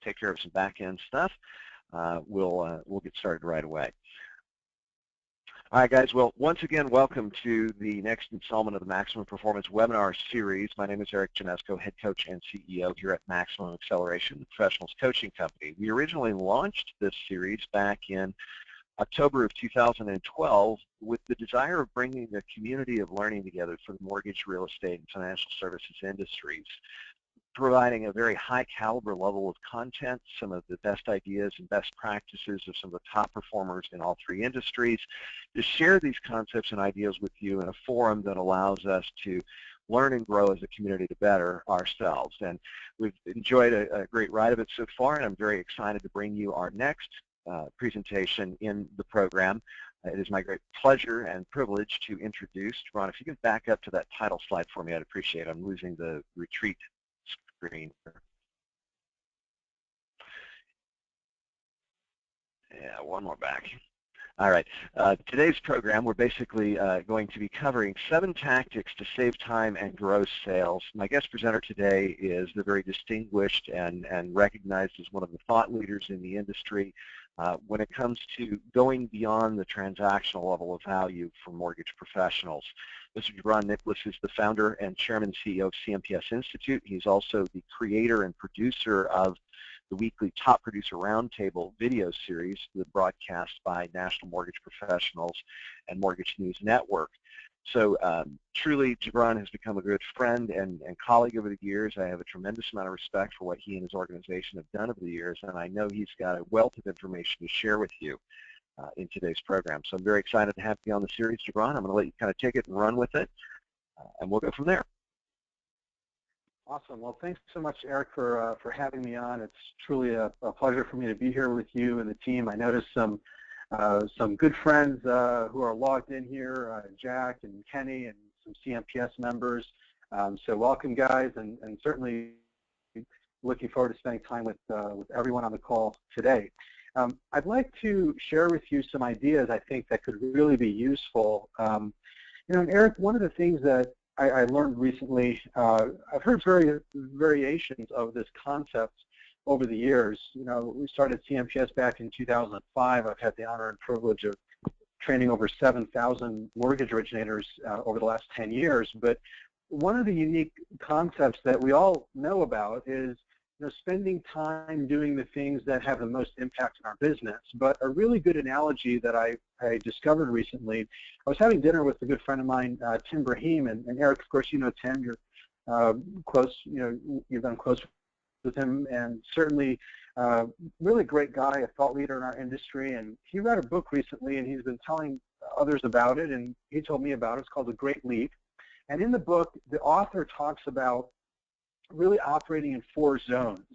take care of some back-end stuff, we'll get started right away. All right, guys. Well, once again, welcome to the next installment of the Maximum Performance webinar series. My name is Erik, Janeczko, head coach and CEO here at Maximum Acceleration, the professionals coaching company. We originally launched this series back in October of 2012 with the desire of bringing a community of learning together for the mortgage, real estate, and financial services industries, providing a very high caliber level of content, some of the best ideas and best practices of some of the top performers in all three industries, to share these concepts and ideas with you in a forum that allows us to learn and grow as a community to better ourselves. And we've enjoyed a great ride of it so far, and I'm very excited to bring you our next presentation in the program. It is my great pleasure and privilege to introduce, Ron, if you could back up to that title slide for me, I'd appreciate it. I'm losing the retreat screen. Yeah, one more back. All right. Today's program, we're basically going to be covering 7 tactics to save time and grow sales. My guest presenter today is the very distinguished and recognized as one of the thought leaders in the industry when it comes to going beyond the transactional level of value for mortgage professionals. Mr. Gibran Nicholas is the founder and chairman and CEO of CMPS Institute. He's also the creator and producer of the weekly Top Producer Roundtable video series, the broadcast by National Mortgage Professionals and Mortgage News Network. So truly, Gibran has become a good friend and colleague over the years. I have a tremendous amount of respect for what he and his organization have done over the years, and I know he's got a wealth of information to share with you in today's program. So I'm very excited to have you on the series, Gibran. I'm going to let you kind of take it and run with it, and we'll go from there. Awesome. Well, thanks so much, Erik, for having me on. It's truly a pleasure for me to be here with you and the team. I noticed some good friends who are logged in here, Jack and Kenny and some CMPS members. So welcome, guys, and certainly looking forward to spending time with everyone on the call today. I'd like to share with you some ideas I think that could really be useful. You know, Erik, one of the things that I learned recently, I've heard variations of this concept over the years. You know, we started CMPS back in 2005. I've had the honor and privilege of training over 7,000 mortgage originators over the last 10 years. But one of the unique concepts that we all know about is, you know, spending time doing the things that have the most impact on our business. But a really good analogy that I discovered recently, I was having dinner with a good friend of mine, Tim Brahim, and Erik, of course, you know Tim, you're close, you know, you've been close with him, and certainly really great guy, a thought leader in our industry. And he read a book recently, and he's been telling others about it, and he told me about it. It's called The Great Leap. And in the book, the author talks about really operating in 4 zones.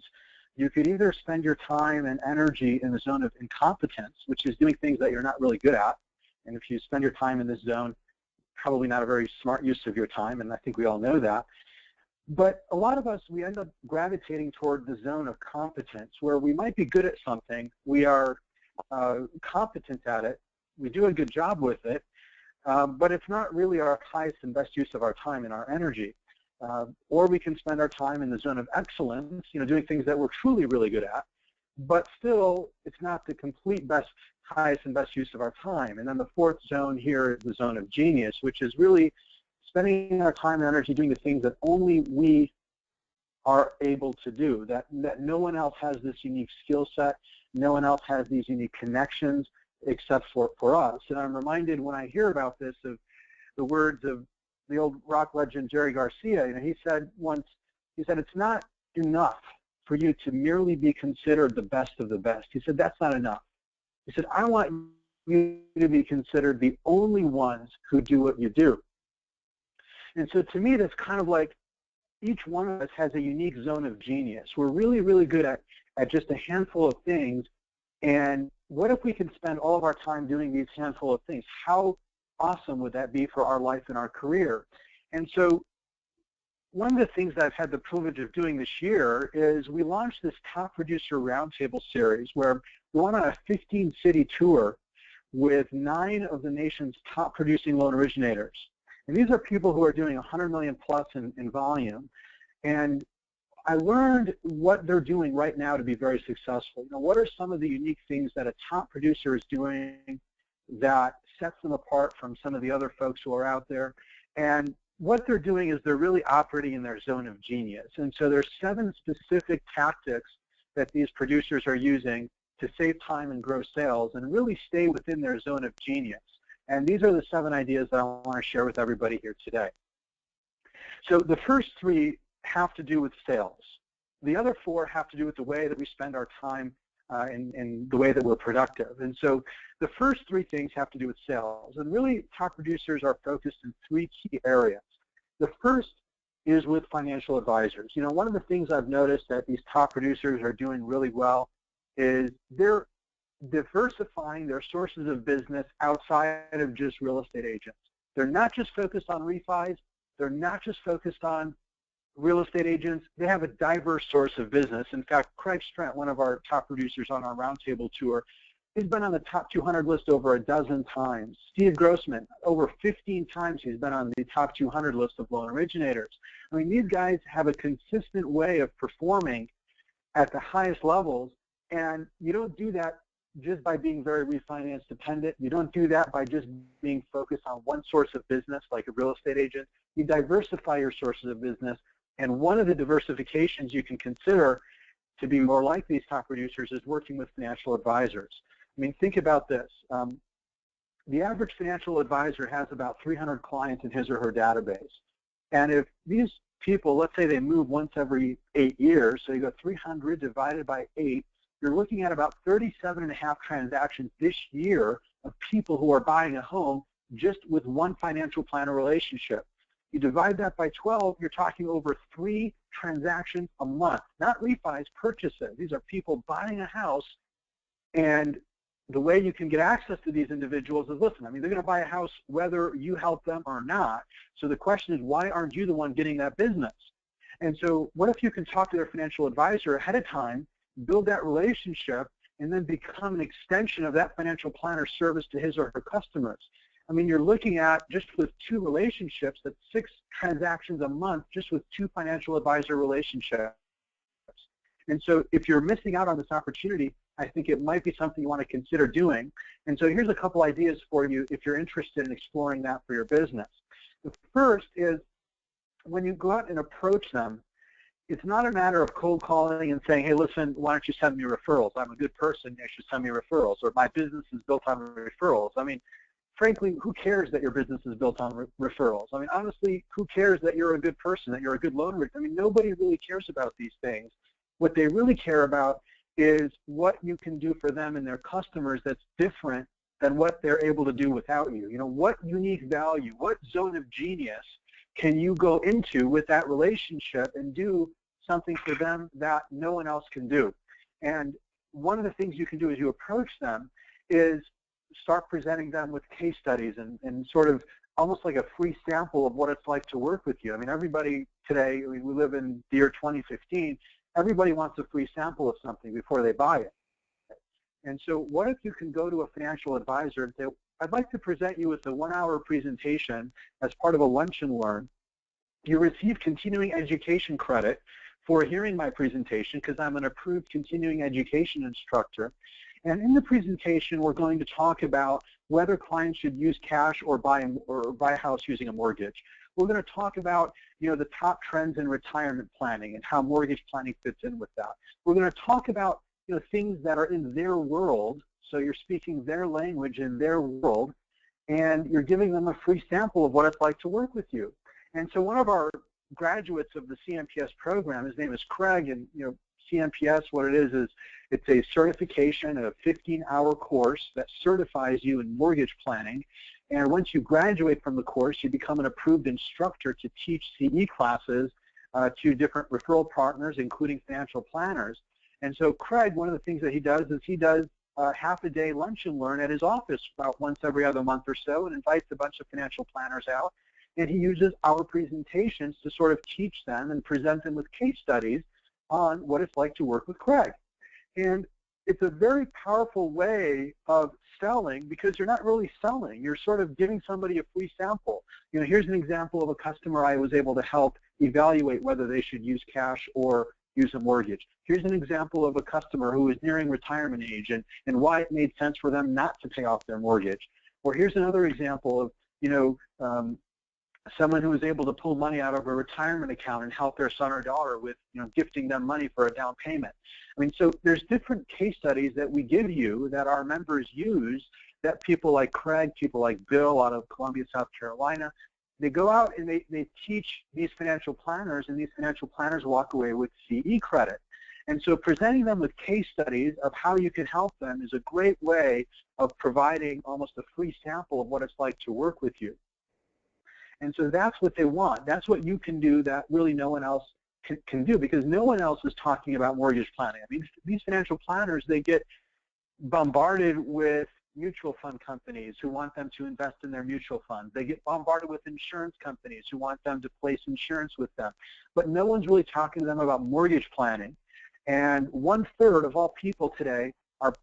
You could either spend your time and energy in the zone of incompetence, which is doing things that you're not really good at. And if you spend your time in this zone, probably not a very smart use of your time, and I think we all know that. But a lot of us, we end up gravitating toward the zone of competence, where we might be good at something, we are competent at it, we do a good job with it, but it's not really our highest and best use of our time and our energy. Or we can spend our time in the zone of excellence, you know, doing things that we're truly really good at, but still it's not the complete highest and best use of our time. And then the 4th zone here is the zone of genius, which is really spending our time and energy doing the things that only we are able to do, that no one else has this unique skill set, no one else has these unique connections except for us. And I'm reminded when I hear about this of the words of the old rock legend Jerry Garcia. You know, he said once, it's not enough for you to merely be considered the best of the best. He said, that's not enough. He said, I want you to be considered the only ones who do what you do. And so to me, that's kind of like each one of us has a unique zone of genius. We're really, really good at just a handful of things. And what if we can spend all of our time doing these handful of things? How awesome would that be for our life and our career? And so one of the things that I've had the privilege of doing this year is we launched this Top Producer Roundtable series where we went on a 15-city tour with 9 of the nation's top producing loan originators. And these are people who are doing 100 million plus in volume. And I learned what they're doing right now to be very successful. You know, what are some of the unique things that a top producer is doing that sets them apart from some of the other folks who are out there? And what they're doing is they're really operating in their zone of genius. And so there's 7 specific tactics that these producers are using to save time and grow sales and really stay within their zone of genius. And these are the 7 ideas that I want to share with everybody here today. So the first 3 have to do with sales. The other 4 have to do with the way that we spend our time and the way that we're productive. And so the first 3 things have to do with sales. And really, top producers are focused in 3 key areas. The first is with financial advisors. You know, one of the things I've noticed that these top producers are doing really well is they're diversifying their sources of business outside of just real estate agents. They're not just focused on refis. They're not just focused on real estate agents. They have a diverse source of business. In fact, Craig Strent, one of our top producers on our roundtable tour, he's been on the top 200 list over a dozen times. Steve Grossman, over 15 times he's been on the top 200 list of loan originators. I mean, these guys have a consistent way of performing at the highest levels, and you don't do that just by being very refinance dependent. You don't do that by just being focused on one source of business like a real estate agent. You diversify your sources of business, and one of the diversifications you can consider to be more like these top producers is working with financial advisors. I mean, think about this. The average financial advisor has about 300 clients in his or her database. And if these people, let's say they move once every 8 years, so you go 300 divided by 8, you're looking at about 37.5 transactions this year of people who are buying a home just with one financial planner relationship. You divide that by 12, you're talking over 3 transactions a month, not refis, purchases. These are people buying a house, and the way you can get access to these individuals is, listen, I mean, they're going to buy a house whether you help them or not. So the question is, why aren't you the one getting that business? And so what if you can talk to their financial advisor ahead of time, build that relationship, and then become an extension of that financial planner service to his or her customers? I mean, you're looking at, just with 2 relationships, that's 6 transactions a month just with 2 financial advisor relationships. And so if you're missing out on this opportunity, I think it might be something you want to consider doing. And so here's a couple ideas for you if you're interested in exploring that for your business. The first is, when you go out and approach them, it's not a matter of cold calling and saying, hey, listen, why don't you send me referrals? I'm a good person, you should send me referrals, or my business is built on referrals. I mean, frankly, who cares that your business is built on referrals? I mean, honestly, who cares that you're a good person, that you're a good loan originator? I mean, nobody really cares about these things. What they really care about is what you can do for them and their customers that's different than what they're able to do without you. You know, what unique value, what zone of genius can you go into with that relationship and do something for them that no one else can do? And one of the things you can do as you approach them is start presenting them with case studies and sort of almost like a free sample of what it's like to work with you. I mean, everybody today, I mean, we live in the year 2015, everybody wants a free sample of something before they buy it. And so what if you can go to a financial advisor and say, I'd like to present you with a 1-hour presentation as part of a lunch and learn. You receive continuing education credit for hearing my presentation because I'm an approved continuing education instructor. And in the presentation, we're going to talk about whether clients should use cash or buy a house using a mortgage. We're going to talk about, you know, the top trends in retirement planning and how mortgage planning fits in with that. We're going to talk about, you know, things that are in their world, so you're speaking their language in their world, and you're giving them a free sample of what it's like to work with you. And so one of our graduates of the CMPS program, his name is Craig, and you know, CMPS, what it is it's a certification, a 15-hour course that certifies you in mortgage planning. And once you graduate from the course, you become an approved instructor to teach CE classes to different referral partners, including financial planners. And so Craig, one of the things that he does is he does half-a-day lunch and learn at his office about once every other month or so, and invites a bunch of financial planners out. And he uses our presentations to sort of teach them and present them with case studies on what it's like to work with Craig. And it's a very powerful way of selling because you're not really selling. You're sort of giving somebody a free sample. You know, here's an example of a customer I was able to help evaluate whether they should use cash or use a mortgage. Here's an example of a customer who is nearing retirement age and why it made sense for them not to pay off their mortgage. Or here's another example of, someone who was able to pull money out of a retirement account and help their son or daughter with, gifting them money for a down payment. I mean, so there's different case studies that we give you that our members use that people like Craig, people like Bill out of Columbia, South Carolina, they go out and they teach these financial planners, and these financial planners walk away with CE credit. And so presenting them with case studies of how you can help them is a great way of providing almost a free sample of what it's like to work with you. And so that's what they want. That's what you can do that really no one else can do, because no one else is talking about mortgage planning. I mean, these financial planners, they get bombarded with mutual fund companies who want them to invest in their mutual funds. They get bombarded with insurance companies who want them to place insurance with them. But no one's really talking to them about mortgage planning. And 1/3 of all people today are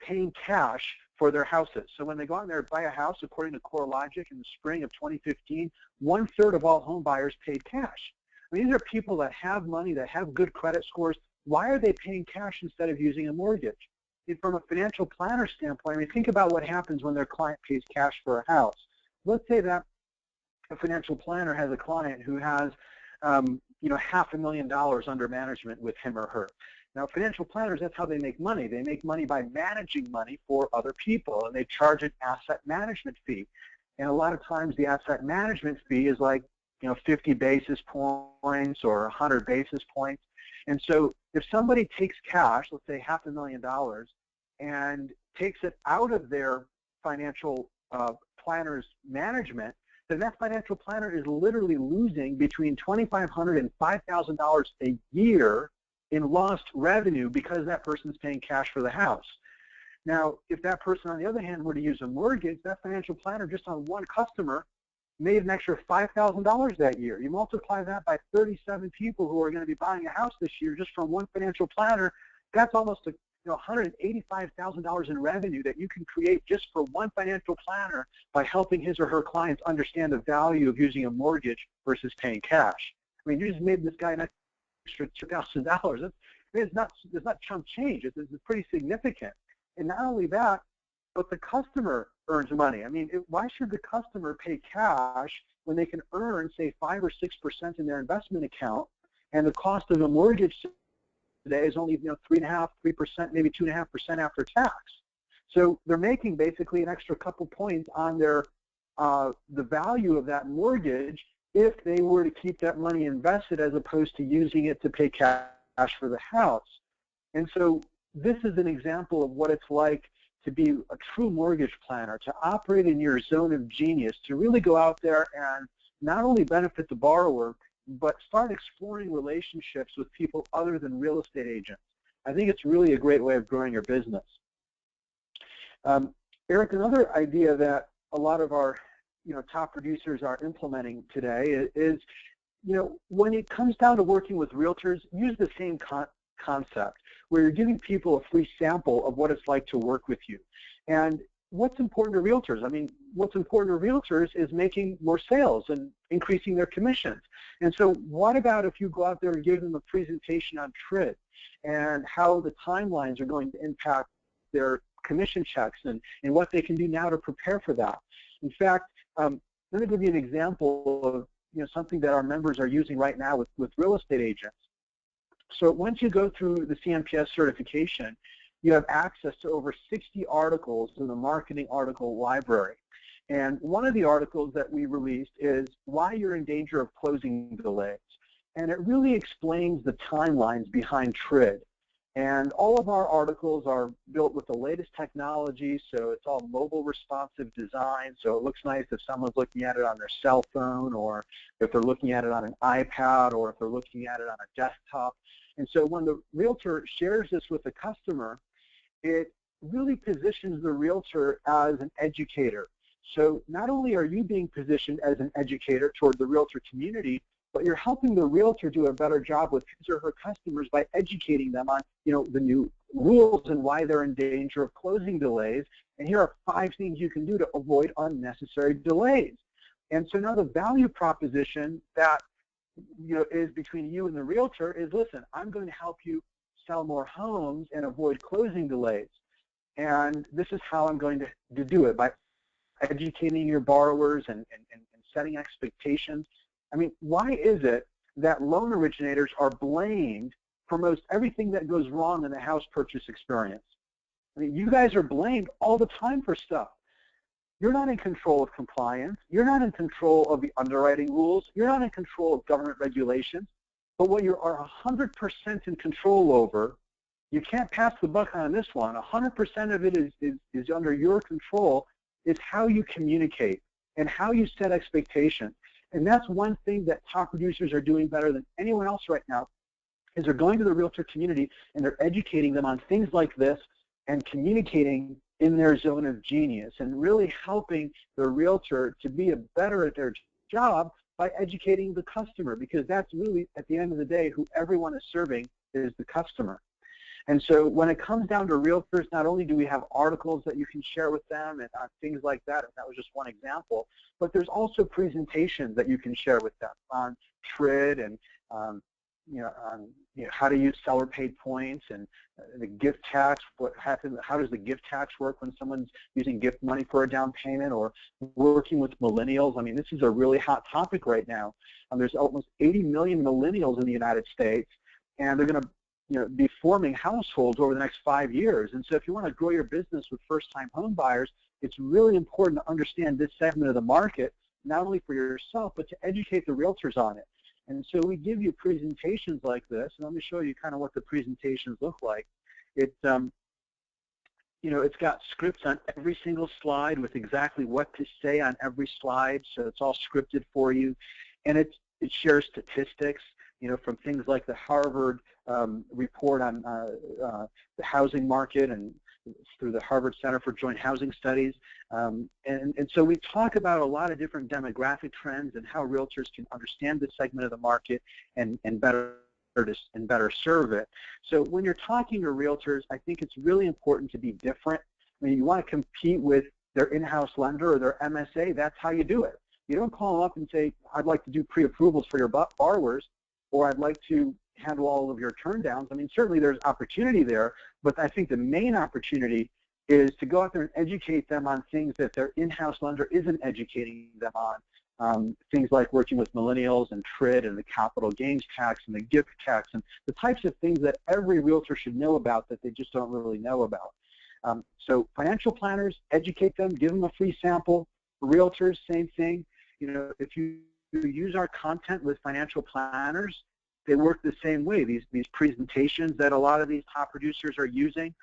paying cash for their houses. So when they go out there and buy a house, according to CoreLogic in the spring of 2015, 1/3 of all home buyers paid cash. I mean, these are people that have money, that have good credit scores. Why are they paying cash instead of using a mortgage? And from a financial planner standpoint, I mean, think about what happens when their client pays cash for a house. Let's say that a financial planner has a client who has, $500,000 under management with him or her. Now, financial planners, that's how they make money. They make money by managing money for other people, and they charge an asset management fee. And a lot of times the asset management fee is like, 50 basis points or 100 basis points. And so if somebody takes cash, let's say $500,000, and takes it out of their financial planner's management, then that financial planner is literally losing between $2,500 and $5,000 a year in lost revenue because that person's paying cash for the house. Now, if that person, on the other hand, were to use a mortgage, that financial planner just on one customer made an extra $5,000 that year. You multiply that by 37 people who are going to be buying a house this year just from one financial planner, that's almost $185,000 in revenue that you can create just for one financial planner by helping his or her clients understand the value of using a mortgage versus paying cash. I mean, you just made this guy an extra $2,000. It's not chump change. It's pretty significant. And not only that, but the customer earns money. I mean, why should the customer pay cash when they can earn, say, 5 or 6% in their investment account, and the cost of a mortgage today is only 3.5%, 3%, maybe 2.5% after tax. So they're making basically an extra couple points on their the value of that mortgage if they were to keep that money invested as opposed to using it to pay cash for the house. And so this is an example of what it's like to be a true mortgage planner, to operate in your zone of genius, to really go out there and not only benefit the borrower, but start exploring relationships with people other than real estate agents. I think it's really a great way of growing your business. Erik, another idea that a lot of our top producers are implementing today is, when it comes down to working with realtors, use the same concept where you're giving people a free sample of what it's like to work with you. And what's important to realtors? I mean, what's important to realtors is making more sales and increasing their commissions. And so what about if you go out there and give them a presentation on TRID and how the timelines are going to impact their commission checks and what they can do now to prepare for that? In fact, let me give you an example of something that our members are using right now with real estate agents. So once you go through the CMPS certification, you have access to over 60 articles in the marketing article library. And one of the articles that we released is Why You're in Danger of Closing Delays. And it really explains the timelines behind TRID. And all of our articles are built with the latest technology, so it's all mobile responsive design, so it looks nice if someone's looking at it on their cell phone, or if they're looking at it on an iPad, or if they're looking at it on a desktop. And so when the realtor shares this with the customer, it really positions the realtor as an educator. So not only are you being positioned as an educator toward the realtor community, but you're helping the realtor do a better job with his or her customers by educating them on, the new rules and why they're in danger of closing delays. And here are 5 things you can do to avoid unnecessary delays. And so now the value proposition that is between you and the realtor is, listen, I'm going to help you sell more homes and avoid closing delays. And this is how I'm going to do it, by educating your borrowers and setting expectations. I mean, why is it that loan originators are blamed for most everything that goes wrong in the house purchase experience? I mean, you guys are blamed all the time for stuff. You're not in control of compliance. You're not in control of the underwriting rules. You're not in control of government regulations. But what you are 100% in control over, you can't pass the buck on this one. 100% of it is under your control, is how you communicate and how you set expectations. And that's one thing that top producers are doing better than anyone else right now, is they're going to the realtor community and they're educating them on things like this and communicating in their zone of genius and really helping the realtor to be better at their job by educating the customer, because that's really, at the end of the day, who everyone is serving is the customer. And so when it comes down to realtors, not only do we have articles that you can share with them and things like that, and that was just one example, but there's also presentations that you can share with them on TRID and how to use seller paid points and the gift tax. How does the gift tax work when someone's using gift money for a down payment, or working with millennials? I mean, this is a really hot topic right now. There's almost 80 million millennials in the United States, and they're going to be forming households over the next 5 years. And so if you want to grow your business with first-time home buyers, it's really important to understand this segment of the market, not only for yourself, but to educate the realtors on it. And so we give you presentations like this, and let me show you kind of what the presentations look like. It's got scripts on every single slide with exactly what to say on every slide, so it's all scripted for you. And it shares statistics, from things like the Harvard report on the housing market and through the Harvard Center for Joint Housing Studies. And so we talk about a lot of different demographic trends and how realtors can understand this segment of the market and better serve it. So when you're talking to realtors, I think it's really important to be different. I mean, you want to compete with their in-house lender or their MSA, that's how you do it. You don't call them up and say, I'd like to do pre-approvals for your borrowers, or I'd like to handle all of your turn downs. I mean, certainly there's opportunity there, but I think the main opportunity is to go out there and educate them on things that their in-house lender isn't educating them on. Things like working with millennials and TRID and the capital gains tax and the gift tax and the types of things that every realtor should know about that they just don't really know about. So financial planners, educate them, give them a free sample. Realtors, same thing. If you use our content with financial planners, they work the same way. These presentations that a lot of these top producers are using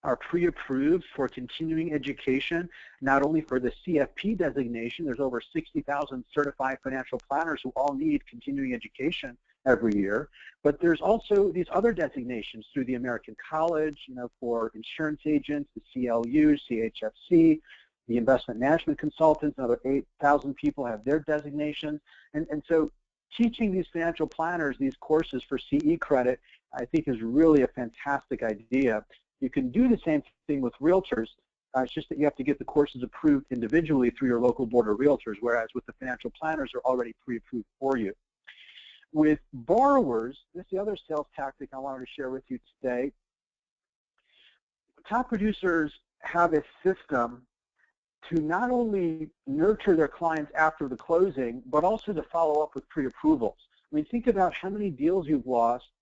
are pre-approved for continuing education, not only for the CFP designation. There's over 60,000 certified financial planners who all need continuing education every year, but there's also these other designations through the American College, for insurance agents, the CLU, CHFC, the investment management consultants, another 8,000 people have their designations. And so teaching these financial planners these courses for CE credit, I think, is really a fantastic idea. You can do the same thing with realtors. It's just that you have to get the courses approved individually through your local board of realtors, whereas with the financial planners, they're already pre-approved for you. With borrowers, this is the other sales tactic I wanted to share with you today. Top producers have a system to not only nurture their clients after the closing, but also to follow up with pre-approvals. I mean, think about how many deals you've lost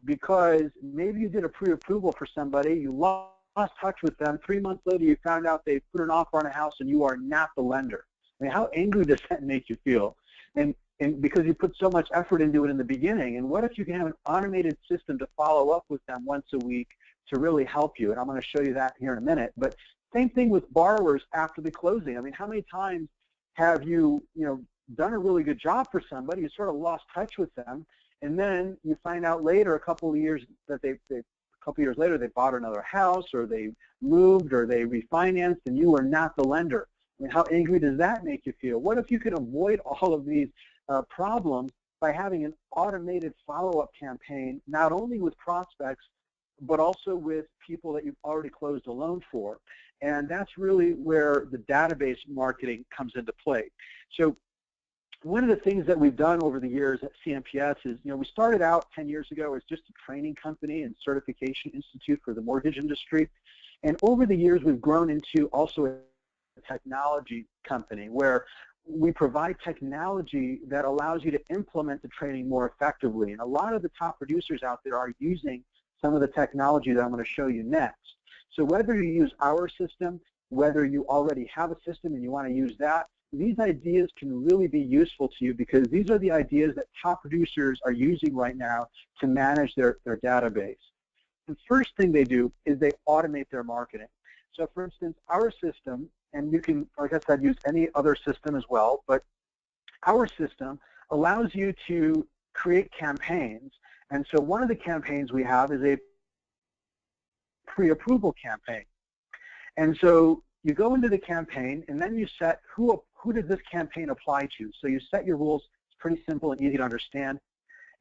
because maybe you did a pre-approval for somebody, you lost touch with them, 3 months later you found out they put an offer on a house and you are not the lender. I mean, how angry does that make you feel? And because you put so much effort into it in the beginning. And what if you can have an automated system to follow up with them once a week to really help you? And I'm going to show you that here in a minute. But same thing with borrowers after the closing. I mean, how many times have you, done a really good job for somebody, you sort of lost touch with them, and then you find out later, a couple of years later, they bought another house, or they moved, or they refinanced, and you were not the lender. I mean, how angry does that make you feel? What if you could avoid all of these problems by having an automated follow-up campaign, not only with prospects, but also with people that you've already closed a loan for? And that's really where the database marketing comes into play. So one of the things that we've done over the years at CMPS is, we started out 10 years ago as just a training company and certification institute for the mortgage industry. And over the years, we've grown into also a technology company where we provide technology that allows you to implement the training more effectively. And a lot of the top producers out there are using some of the technology that I'm going to show you next. So whether you use our system, whether you already have a system and you want to use that, these ideas can really be useful to you because these are the ideas that top producers are using right now to manage their database. The first thing they do is they automate their marketing. So for instance, our system, and you can, like I said, use any other system as well, but our system allows you to create campaigns. And so one of the campaigns we have is a pre-approval campaign. And so you go into the campaign, and then you set who does this campaign apply to. So you set your rules. It's pretty simple and easy to understand.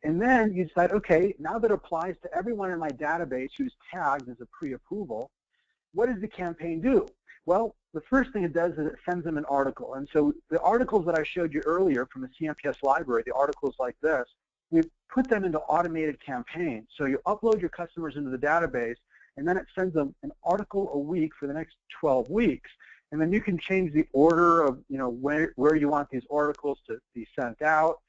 And then you decide, okay, now that applies to everyone in my database who's tagged as a pre-approval, what does the campaign do? Well, the first thing it does is it sends them an article. And so the articles that I showed you earlier from the CMPS library, the articles like this, we put them into automated campaigns. So you upload your customers into the database, and then it sends them an article a week for the next 12 weeks. And then you can change the order of, where you want these articles to be sent out.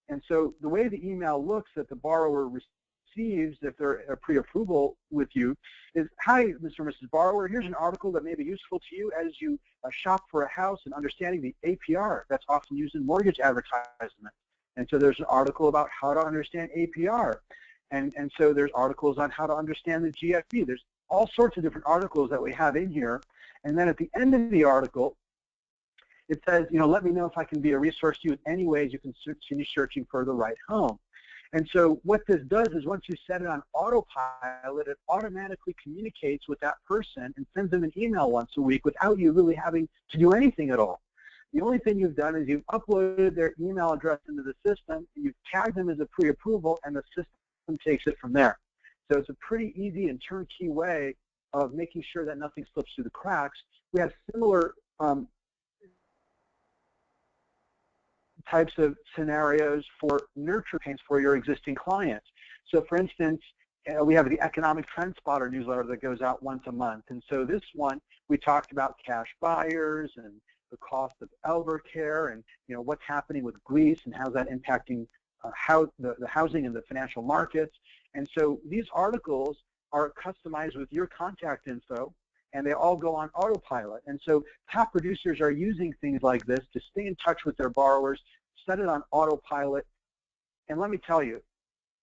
And so the way the email looks that the borrower receives if they're a pre-approval with you is, hi, Mr. and Mrs. Borrower, here's an article that may be useful to you as you shop for a house and understanding the APR that's often used in mortgage advertisement. And so there's an article about how to understand APR. And so there's articles on how to understand the GFE. There's all sorts of different articles that we have in here. And then at the end of the article, it says, let me know if I can be a resource to you in any ways you can continue searching for the right home. And so what this does is once you set it on autopilot, it automatically communicates with that person and sends them an email once a week without you really having to do anything at all. The only thing you've done is you've uploaded their email address into the system, and you've tagged them as a pre-approval, and the system takes it from there. So it's a pretty easy and turnkey way of making sure that nothing slips through the cracks. We have similar types of scenarios for nurture campaigns for your existing clients. So for instance, we have the Economic Trend Spotter newsletter that goes out once a month. And so this one, we talked about cash buyers and the cost of elder care and what's happening with Greece and how's that impacting how the housing and the financial markets. And so these articles are customized with your contact info, and they all go on autopilot. And so top producers are using things like this to stay in touch with their borrowers, set it on autopilot, and let me tell you,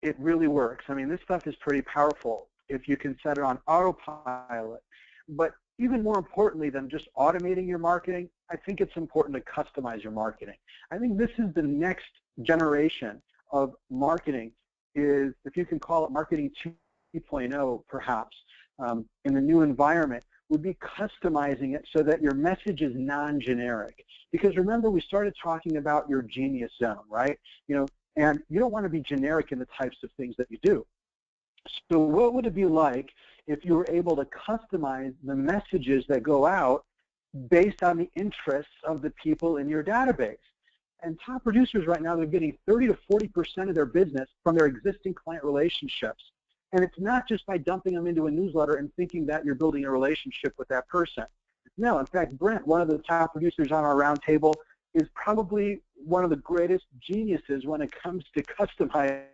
it really works. I mean, this stuff is pretty powerful if you can set it on autopilot. But even more importantly than just automating your marketing, I think it's important to customize your marketing. I think this is the next generation of marketing, is, if you can call it marketing 2.0 perhaps, in the new environment, would be customizing it so that your message is non-generic. Because remember, we started talking about your genius zone, right? And you don't want to be generic in the types of things that you do. So what would it be like if you were able to customize the messages that go out based on the interests of the people in your database? And top producers right now, they're getting 30 to 40% of their business from their existing client relationships. And it's not just by dumping them into a newsletter and thinking that you're building a relationship with that person. No, in fact, Brent, one of the top producers on our roundtable, is probably one of the greatest geniuses when it comes to customizing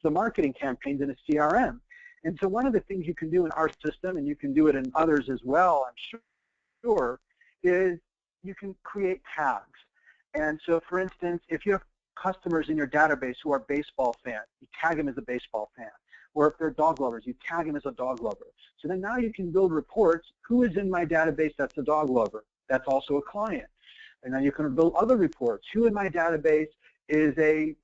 the marketing campaigns in a CRM. And so one of the things you can do in our system, and you can do it in others as well, I'm sure, is you can create tags. And so, for instance, if you have customers in your database who are baseball fans, you tag them as a baseball fan. Or if they're dog lovers, you tag them as a dog lover. So then now you can build reports. Who is in my database that's a dog lover? That's also a client. And then you can build other reports. Who in my database is a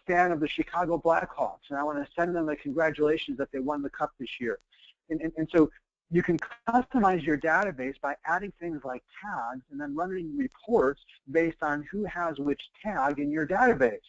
fan of the Chicago Blackhawks? And I want to send them a congratulations that they won the cup this year. And so you can customize your database by adding things like tags and then running reports based on who has which tag in your database.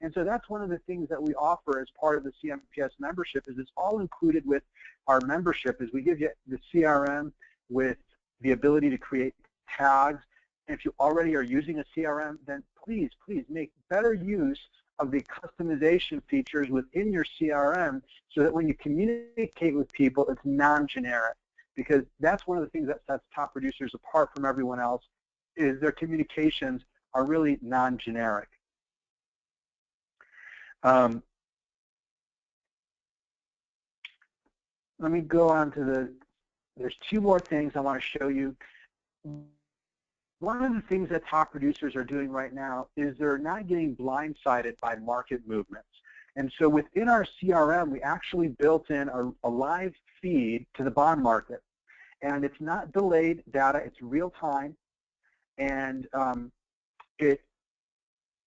And so that's one of the things that we offer as part of the CMPS membership, is it's all included with our membership, is we give you the CRM with the ability to create tags if you already are using a CRM, then please make better use of the customization features within your CRM so that when you communicate with people, it's non-generic. Because that's one of the things that sets top producers apart from everyone else, is their communications are really non-generic. Let me go on to there's two more things I want to show you. One of the things that top producers are doing right now is they're not getting blindsided by market movements. And so within our CRM, we actually built in a live feed to the bond market. And it's not delayed data, it's real time. And it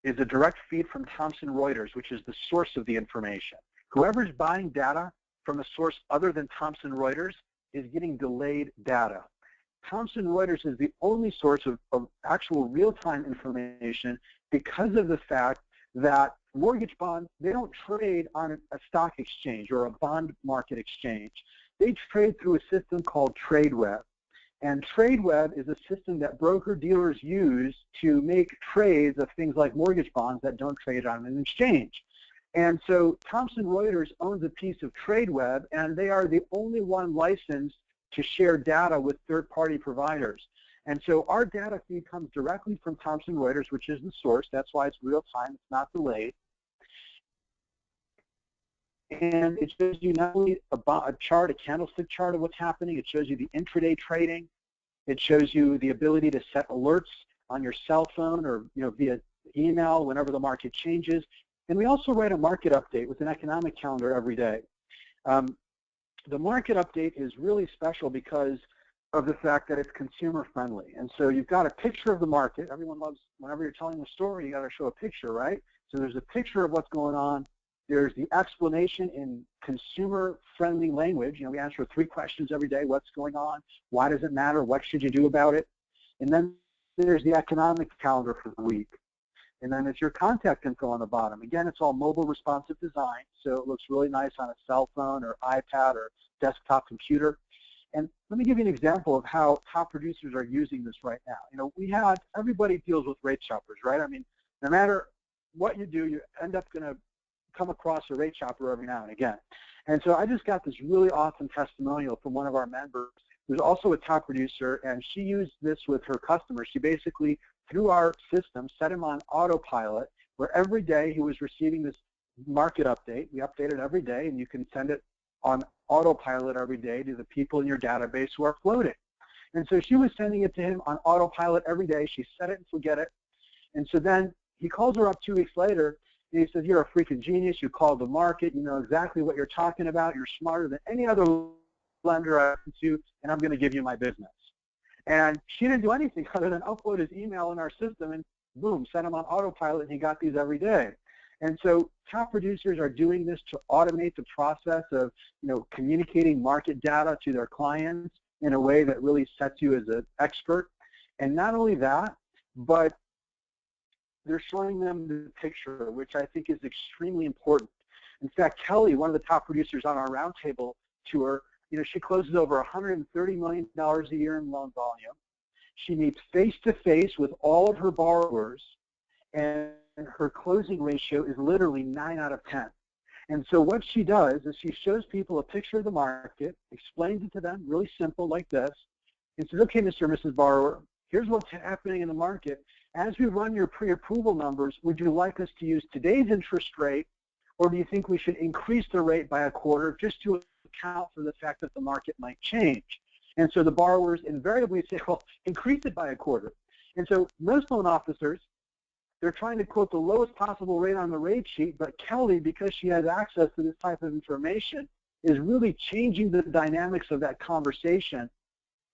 is a direct feed from Thomson Reuters, which is the source of the information. Whoever's buying data from a source other than Thomson Reuters is getting delayed data. Thomson Reuters is the only source of actual real-time information because of the fact that mortgage bonds, they don't trade on a stock exchange or a bond market exchange. They trade through a system called TradeWeb. And TradeWeb is a system that broker-dealers use to make trades of things like mortgage bonds that don't trade on an exchange. And so Thomson Reuters owns a piece of TradeWeb, and they are the only one licensed to share data with third-party providers. And so our data feed comes directly from Thomson Reuters, which is the source. That's why it's real-time. It's not delayed. And it shows you not only a chart, a candlestick chart of what's happening. It shows you the intraday trading. It shows you the ability to set alerts on your cell phone or via email whenever the market changes. And we also write a market update with an economic calendar every day. The market update is really special because of the fact that it's consumer friendly. And so you've got a picture of the market. Everyone loves, whenever you're telling a story, you got to show a picture, right? So there's a picture of what's going on. There's the explanation in consumer friendly language. We answer 3 questions every day. What's going on? Why does it matter? What should you do about it? And then there's the economic calendar for the week. And then it's your contact info on the bottom. Again, it's all mobile responsive design, so it looks really nice on a cell phone or iPad or desktop computer. And let me give you an example of how top producers are using this right now. Everybody deals with rate shoppers, right? I mean, no matter what you do, you end up going to come across a rate shopper every now and again. And so I just got this really awesome testimonial from one of our members who's also a top producer, and she used this with her customers. She basically, through our system, set him on autopilot, where every day he was receiving this market update. We update it every day, and you can send it on autopilot every day to the people in your database who are floating. And so she was sending it to him on autopilot every day. She set it and forget it. And so then he calls her up 2 weeks later, and he says, "You're a freaking genius. You called the market. You know exactly what you're talking about. You're smarter than any other lender I've been to, and I'm going to give you my business." And she didn't do anything other than upload his email in our system, and boom, sent him on autopilot, and he got these every day. And so top producers are doing this to automate the process of communicating market data to their clients in a way that really sets you as an expert. And not only that, but they're showing them the picture, which I think is extremely important. In fact, Kelly, one of the top producers on our roundtable tour, she closes over $130 million a year in loan volume. She meets face-to-face with all of her borrowers, and her closing ratio is literally 9 out of 10. And so what she does is she shows people a picture of the market, explains it to them, really simple like this, and says, "Okay, Mr. or Mrs. Borrower, here's what's happening in the market. As we run your pre-approval numbers, would you like us to use today's interest rate, or do you think we should increase the rate by a quarter just to account for the fact that the market might change?" And so the borrowers invariably say, "Well, increase it by a quarter." And so most loan officers, they're trying to quote the lowest possible rate on the rate sheet, but Kelly, because she has access to this type of information, is really changing the dynamics of that conversation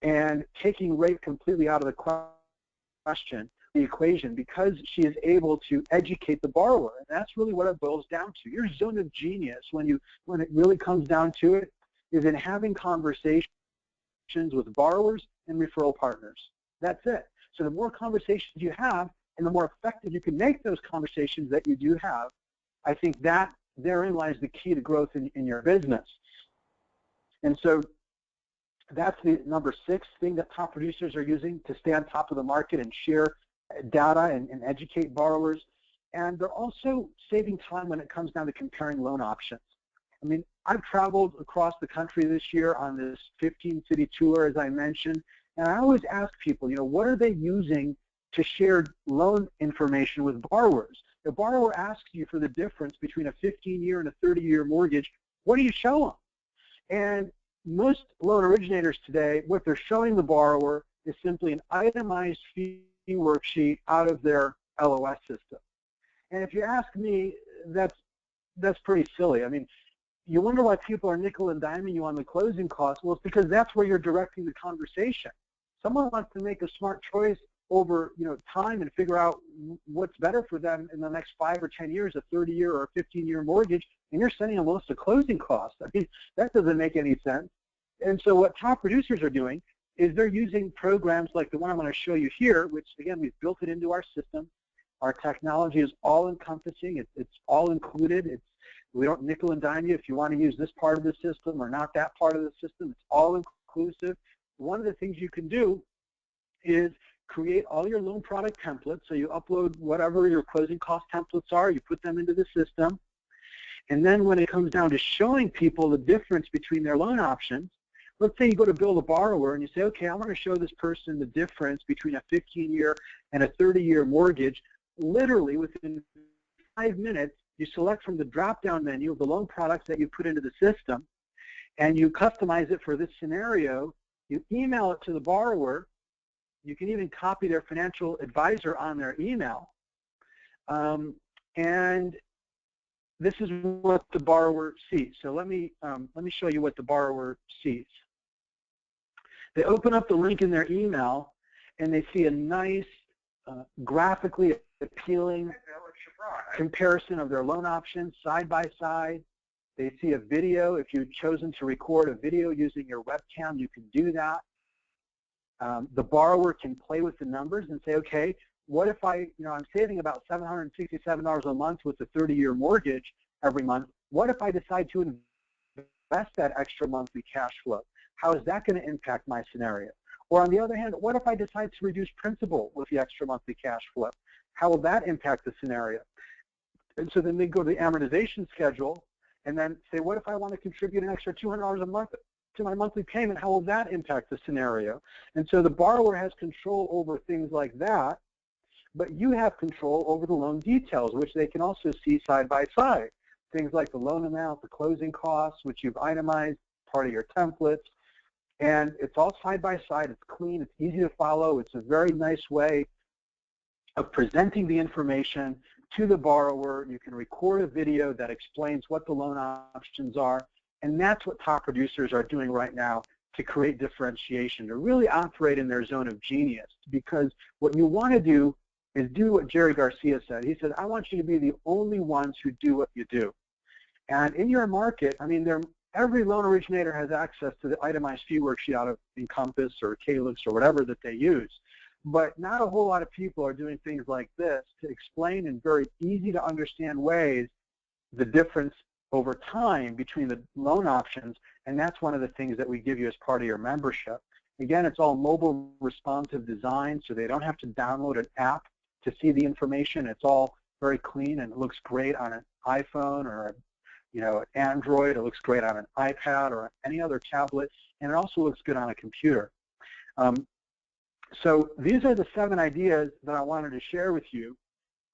and taking rate completely out of the question, the equation, because she is able to educate the borrower. And that's really what it boils down to. Your zone of genius, when it really comes down to it, is in having conversations with borrowers and referral partners. That's it. So the more conversations you have, and the more effective you can make those conversations that you do have, I think that therein lies the key to growth in your business. And so That's the number 6 thing that top producers are using to stay on top of the market and share data and educate borrowers. And they're also saving time when it comes down to comparing loan options. I mean, I've traveled across the country this year on this 15-city tour, as I mentioned, and I always ask people, what are they using to share loan information with borrowers? The borrower asks you for the difference between a 15-year and a 30-year mortgage. What do you show them? And most loan originators today, what they're showing the borrower is simply an itemized fee worksheet out of their LOS system. And if you ask me, that's pretty silly. I mean, you wonder why people are nickel and diming you on the closing costs. Well, it's because that's where you're directing the conversation. Someone wants to make a smart choice over time and figure out what's better for them in the next 5 or 10 years, a 30-year or a 15-year mortgage, and you're sending them a list of closing costs. I mean, that doesn't make any sense. And so what top producers are doing is they're using programs like the one I'm going to show you here, which, again, we've built it into our system. Our technology is all-encompassing. It's all included. We don't nickel and dime you if you want to use this part of the system or not that part of the system. It's all inclusive. One of the things you can do is create all your loan product templates. So you upload whatever your closing cost templates are, you put them into the system, and then when it comes down to showing people the difference between their loan options, let's say you go to bill a borrower and you say, okay, I want to show this person the difference between a 15-year and a 30-year mortgage. Literally within 5 minutes, you select from the drop-down menu of the loan products that you put into the system, and you customize it for this scenario. You email it to the borrower. You can even copy their financial advisor on their email. And this is what the borrower sees. So let me show you what the borrower sees. They open up the link in their email, and they see a nice, graphically appealing comparison of their loan options side by side. They see a video. If you've chosen to record a video using your webcam, you can do that. The borrower can play with the numbers and say, okay, what if I'm saving about $767 a month with a 30-year mortgage every month. What if I decide to invest that extra monthly cash flow? How is that going to impact my scenario? Or on the other hand, what if I decide to reduce principal with the extra monthly cash flow? How will that impact the scenario? And so then they go to the amortization schedule and then say, what if I want to contribute an extra $200 a month to my monthly payment? How will that impact the scenario? And so the borrower has control over things like that, but you have control over the loan details, which they can also see side by side. Things like the loan amount, the closing costs, which you've itemized, part of your templates. And it's all side by side. It's clean. It's easy to follow. It's a very nice way of presenting the information to the borrower. You can record a video that explains what the loan options are. And that's what top producers are doing right now to create differentiation, to really operate in their zone of genius. Because what you want to do is do what Jerry Garcia said. He said, I want you to be the only ones who do what you do. And in your market, I mean, every loan originator has access to the itemized fee worksheet out of Encompass or Calyx or whatever that they use. But not a whole lot of people are doing things like this to explain in very easy to understand ways the difference over time between the loan options, and that's one of the things that we give you as part of your membership. Again, it's all mobile responsive design, so they don't have to download an app to see the information. It's all very clean and it looks great on an iPhone or an Android. It looks great on an iPad or any other tablet, and it also looks good on a computer. So these are the 7 ideas that I wanted to share with you.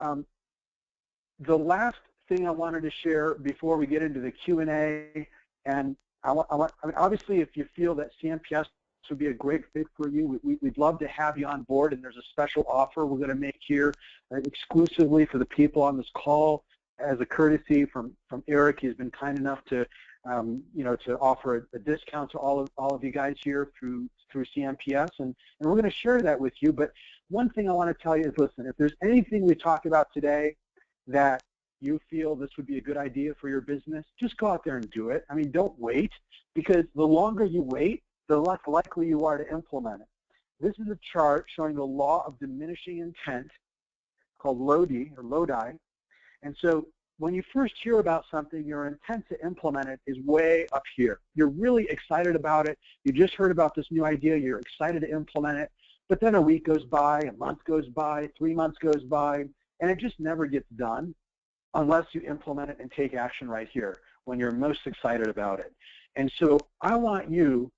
The last thing I wanted to share before we get into the Q&A, and I mean, obviously if you feel that CMPS would be a great fit for you, we'd love to have you on board, and there's a special offer we're going to make here exclusively for the people on this call as a courtesy from Erik. He's been kind enough to to offer a discount to all of you guys here through CMPS, and we're going to share that with you. But one thing I want to tell you is, listen, if there's anything we talked about today that you feel this would be a good idea for your business, just go out there and do it. I mean, don't wait, because the longer you wait, the less likely you are to implement it. This is a chart showing the law of diminishing intent called LODI, or LODI. And so when you first hear about something, your intent to implement it is way up here. You're really excited about it. You just heard about this new idea. You're excited to implement it. But then a week goes by, a month goes by, 3 months goes by, and it just never gets done unless you implement it and take action right here when you're most excited about it. And so I want you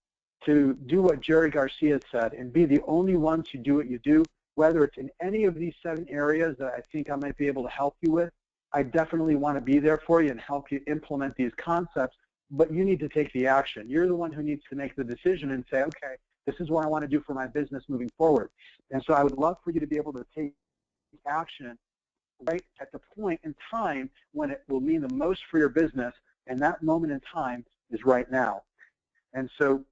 to do what Jerry Garcia said and be the only one to do what you do, whether it's in any of these 7 areas that I think I might be able to help you with. I definitely want to be there for you and help you implement these concepts, but you need to take the action. You're the one who needs to make the decision and say, okay, this is what I want to do for my business moving forward. And so I would love for you to be able to take action right at the point in time when it will mean the most for your business, and that moment in time is right now. And so,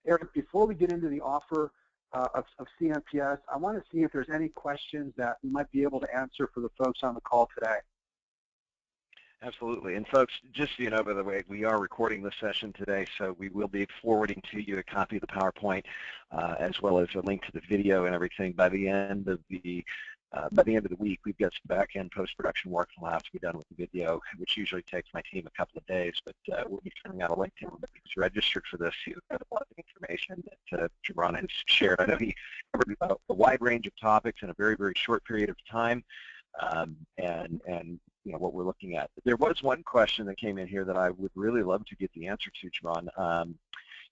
Eric, before we get into the offer of CMPS, I want to see if there's any questions that we might be able to answer for the folks on the call today. Absolutely. And folks, just so you know, by the way, we are recording this session today, so we will be forwarding to you a copy of the PowerPoint as well as a link to the video and everything. By the end of the week, we've got some back-end post-production work that will have to be done with the video, which usually takes my team a couple of days, but we'll be sending out a link to everybody who's registered for this. You've got a lot of information that Gibran has shared. I know he covered a wide range of topics in a very, very short period of time, and you know what we're looking at. There was one question that came in here that I would really love to get the answer to, Gibran.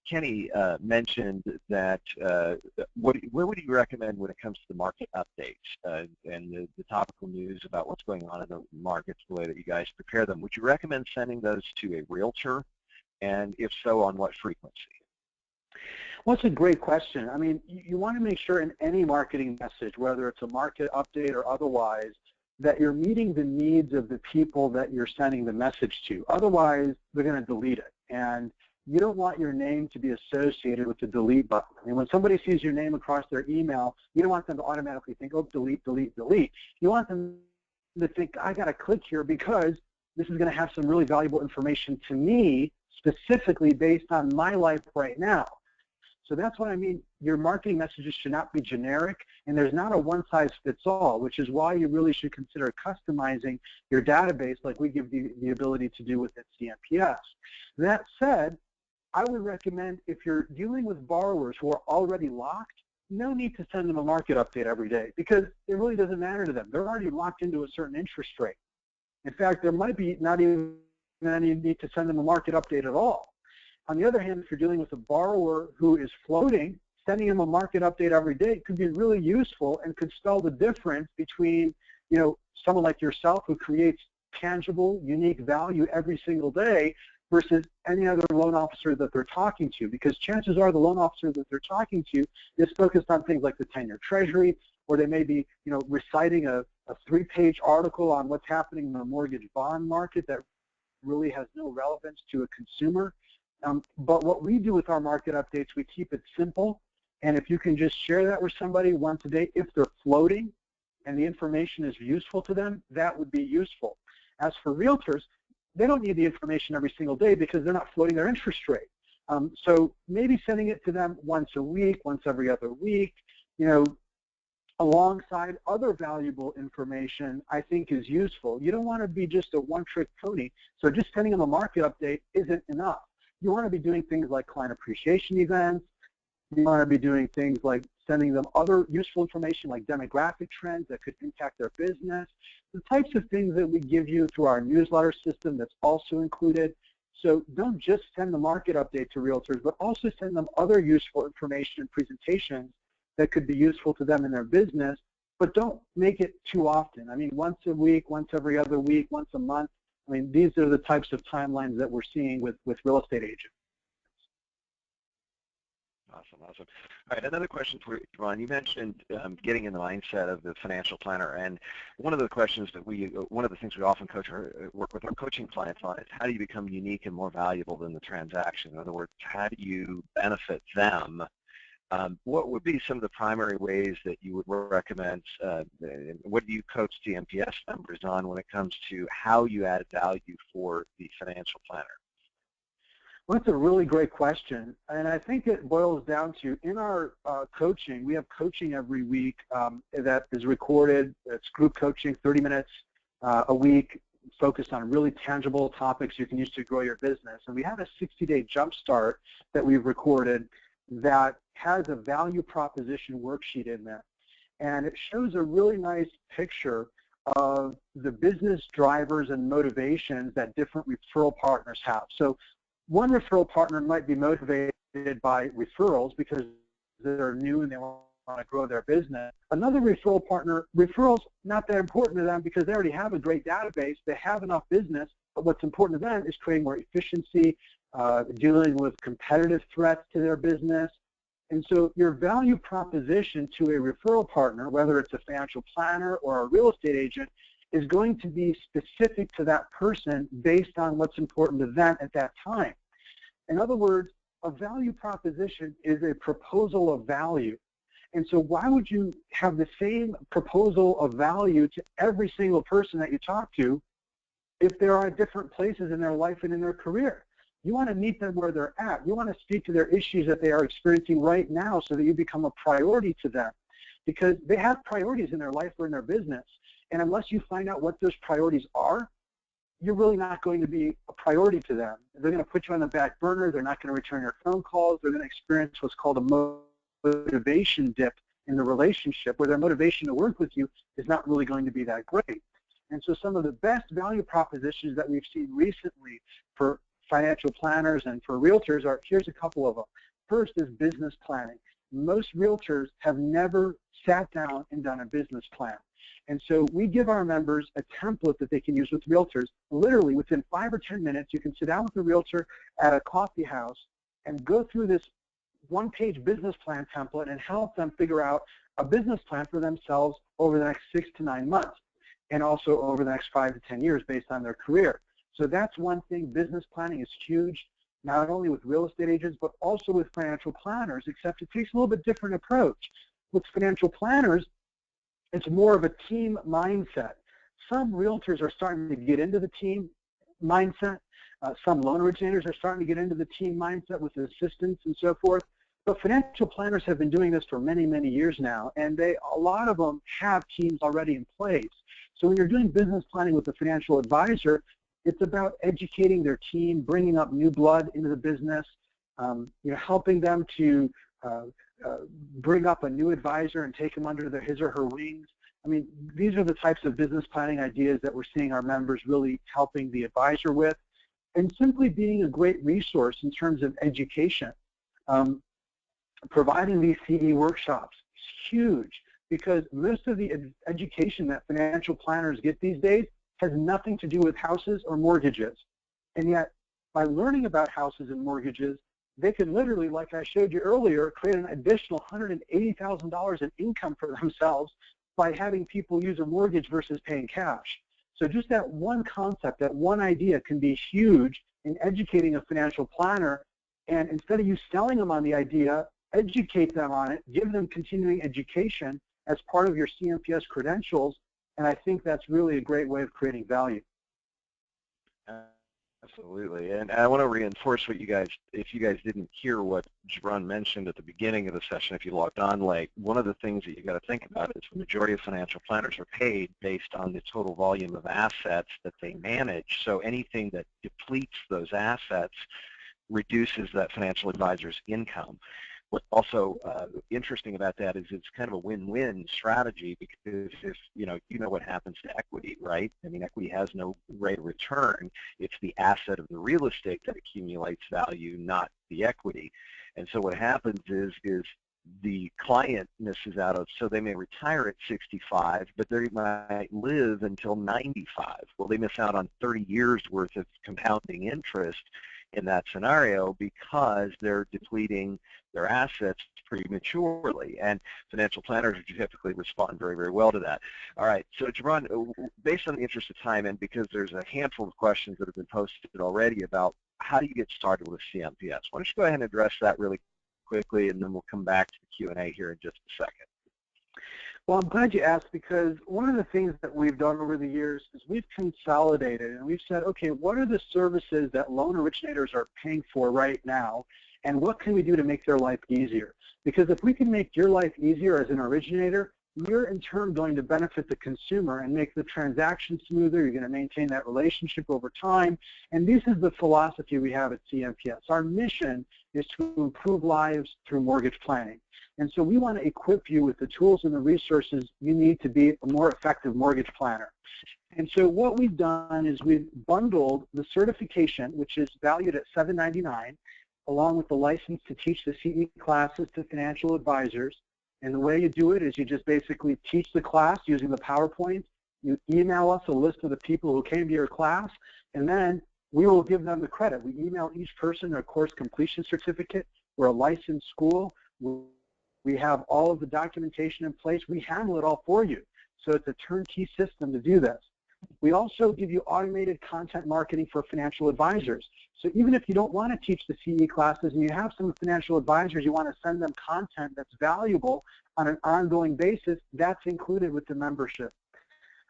Kenny mentioned that where would you recommend when it comes to the market updates and the topical news about what's going on in the markets, the way that you guys prepare them? Would you recommend sending those to a realtor? And if so, on what frequency? Well, that's a great question. I mean, you want to make sure in any marketing message, whether it's a market update or otherwise, that you're meeting the needs of the people that you're sending the message to. Otherwise, they're going to delete it. And you don't want your name to be associated with the delete button. I mean, when somebody sees your name across their email, you don't want them to automatically think, oh, delete, delete, delete. You want them to think, I got to click here because this is going to have some really valuable information to me, specifically based on my life right now. So that's what I mean. Your marketing messages should not be generic, and there's not a one-size-fits-all, which is why you really should consider customizing your database like we give you the ability to do within CMPS. That said, I would recommend if you're dealing with borrowers who are already locked, no need to send them a market update every day because it really doesn't matter to them. They're already locked into a certain interest rate. In fact, there might be not even any need to send them a market update at all. On the other hand, if you're dealing with a borrower who is floating, sending them a market update every day could be really useful and could spell the difference between, you know, someone like yourself who creates tangible, unique value every single day versus any other loan officer that they're talking to, because chances are the loan officer that they're talking to is focused on things like the 10-year treasury, or they may be, you know, reciting a 3-page article on what's happening in the mortgage bond market that really has no relevance to a consumer. But what we do with our market updates, we keep it simple, and if you can just share that with somebody once a day, if they're floating and the information is useful to them, that would be useful. As for realtors, they don't need the information every single day because they're not floating their interest rate. So maybe sending it to them once a week, once every other week, you know, alongside other valuable information, I think is useful. You don't want to be just a one-trick pony, so just sending them a market update isn't enough. You want to be doing things like client appreciation events. You want to be doing things like sending them other useful information like demographic trends that could impact their business, the types of things that we give you through our newsletter system that's also included. So don't just send the market update to realtors, but also send them other useful information and presentations that could be useful to them in their business, but don't make it too often. I mean, once a week, once every other week, once a month. I mean, these are the types of timelines that we're seeing with real estate agents. Awesome, awesome. All right, another question for you, Ron. You mentioned getting in the mindset of the financial planner, and one of the questions that one of the things we often work with our coaching clients on is how do you become unique and more valuable than the transaction? In other words, how do you benefit them? What would be some of the primary ways that you would recommend, what do you coach CMPS members on when it comes to how you add value for the financial planner? Well, that's a really great question, and I think it boils down to, in our coaching, we have coaching every week that is recorded. It's group coaching, 30 minutes a week. focused on really tangible topics you can use to grow your business. And we have a 60-day jumpstart that we've recorded that has a value proposition worksheet in there. And it shows a really nice picture of the business drivers and motivations that different referral partners have. So one referral partner might be motivated by referrals because they're new and they want to grow their business. Another referral partner, referrals not that important to them because they already have a great database, they have enough business, but what's important to them is creating more efficiency, dealing with competitive threats to their business. And so your value proposition to a referral partner, whether it's a financial planner or a real estate agent, is going to be specific to that person based on what's important to them at that time. In other words, a value proposition is a proposal of value. And so why would you have the same proposal of value to every single person that you talk to if they are at different places in their life and in their career? You want to meet them where they're at. You want to speak to their issues that they are experiencing right now so that you become a priority to them, because they have priorities in their life or in their business. And unless you find out what those priorities are, you're really not going to be a priority to them. They're going to put you on the back burner. They're not going to return your phone calls. They're going to experience what's called a motivation dip in the relationship, where their motivation to work with you is not really going to be that great. And so some of the best value propositions that we've seen recently for financial planners and for realtors are, here's a couple of them. First is business planning. Most realtors have never sat down and done a business plan. And so we give our members a template that they can use with realtors. Literally within 5 or 10 minutes, you can sit down with a realtor at a coffee house and go through this one-page business plan template and help them figure out a business plan for themselves over the next 6 to 9 months, and also over the next 5 to 10 years based on their career. So that's one thing. Business planning is huge, not only with real estate agents, but also with financial planners, except it takes a little bit different approach. With financial planners, it's more of a team mindset. Some realtors are starting to get into the team mindset. Some loan originators are starting to get into the team mindset with assistants and so forth. But financial planners have been doing this for many, many years now, and a lot of them have teams already in place. So when you're doing business planning with a financial advisor, it's about educating their team, bringing up new blood into the business, helping them to bring up a new advisor and take them under his or her wings. I mean, these are the types of business planning ideas that we're seeing our members really helping the advisor with, and simply being a great resource in terms of education. Providing these CE workshops is huge, because most of the education that financial planners get these days has nothing to do with houses or mortgages. And yet, by learning about houses and mortgages, they can literally, like I showed you earlier, create an additional $180,000 in income for themselves by having people use a mortgage versus paying cash. So just that one concept, that one idea can be huge in educating a financial planner. And instead of you selling them on the idea, educate them on it, give them continuing education as part of your CMPS credentials. And I think that's really a great way of creating value. Absolutely. And I want to reinforce what you guys, if you guys didn't hear what Gibran mentioned at the beginning of the session, if you logged on late, one of the things that you got to think about is the majority of financial planners are paid based on the total volume of assets that they manage. So anything that depletes those assets reduces that financial advisor's income. What's also interesting about that is it's kind of a win-win strategy, because if you know what happens to equity, right? I mean, equity has no rate of return. It's the asset of the real estate that accumulates value, not the equity. And so what happens is the client misses out of, so they may retire at 65, but they might live until 95. Well, they miss out on 30 years worth of compounding interest in that scenario, because they're depleting their assets prematurely, and financial planners typically respond very, very well to that. All right, so Gibran, based on the interest of time, and because there's a handful of questions that have been posted already about how do you get started with CMPS, why don't you go ahead and address that really quickly, and then we'll come back to the Q&A here in just a second. Well, I'm glad you asked, because one of the things that we've done over the years is we've consolidated, and we've said, okay, what are the services that loan originators are paying for right now, and what can we do to make their life easier? Because if we can make your life easier as an originator, you're in turn going to benefit the consumer and make the transaction smoother. You're going to maintain that relationship over time. And this is the philosophy we have at CMPS. Our mission is to improve lives through mortgage planning. And so we want to equip you with the tools and the resources you need to be a more effective mortgage planner. And so what we've done is we've bundled the certification, which is valued at $799, along with the license to teach the CE classes to financial advisors. And the way you do it is you just basically teach the class using the PowerPoint. You email us a list of the people who came to your class, and then we will give them the credit. We email each person a course completion certificate. We're a licensed school. We have all of the documentation in place. We handle it all for you. So it's a turnkey system to do this. We also give you automated content marketing for financial advisors. So even if you don't want to teach the CE classes and you have some financial advisors, you want to send them content that's valuable on an ongoing basis, that's included with the membership.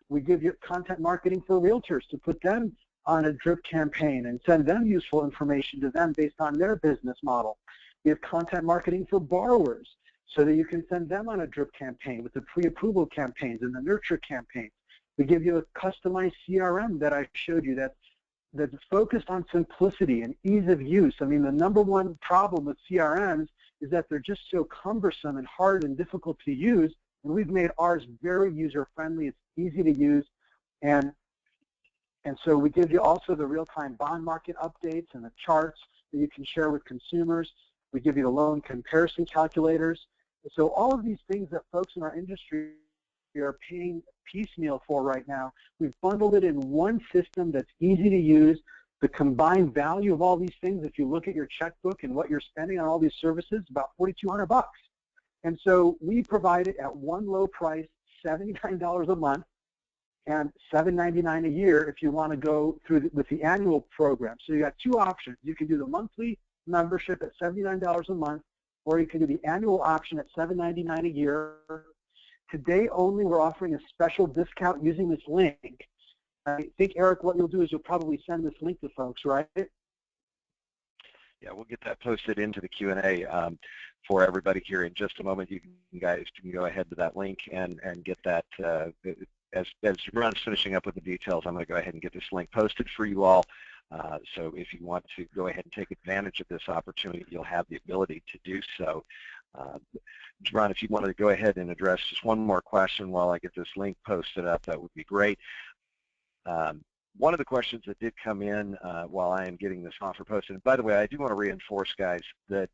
We give you content marketing for realtors to put them on a drip campaign and send them useful information to them based on their business model. We have content marketing for borrowers so that you can send them on a drip campaign with the pre-approval campaigns and the nurture campaigns. We give you a customized CRM that I showed you that's focused on simplicity and ease of use. I mean, the number one problem with CRMs is that they're just so cumbersome and hard and difficult to use, and we've made ours very user-friendly. It's easy to use, and so we give you also the real-time bond market updates and the charts that you can share with consumers. We give you the loan comparison calculators. So all of these things that folks in our industry are paying piecemeal for right now, we've bundled it in one system that's easy to use. The combined value of all these things, if you look at your checkbook and what you're spending on all these services, is about $4,200. And so we provide it at one low price, $79 a month, and $799 a year if you want to go through with the annual program. So you got two options. You can do the monthly membership at $79 a month, or you can do the annual option at $799 a year. Today only, we're offering a special discount using this link. I think, Eric, what you'll do is you'll probably send this link to folks, right? Yeah, we'll get that posted into the Q&A for everybody here in just a moment. You guys can go ahead to that link and get that. As Gibran's finishing up with the details, I'm going to go ahead and get this link posted for you all. So if you want to go ahead and take advantage of this opportunity, you'll have the ability to do so. Gibran, if you wanted to go ahead and address just one more question while I get this link posted up, that would be great. One of the questions that did come in while I am getting this offer posted, and by the way, I do want to reinforce, guys, that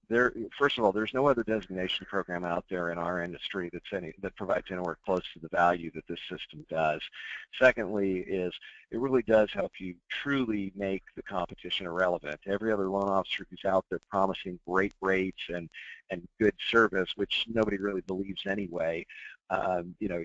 first of all, there's no other designation program out there in our industry that provides anywhere close to the value that this system does. Secondly is it really does help you truly make the competition irrelevant. Every other loan officer who's out there promising great rates and good service, which nobody really believes anyway, you know,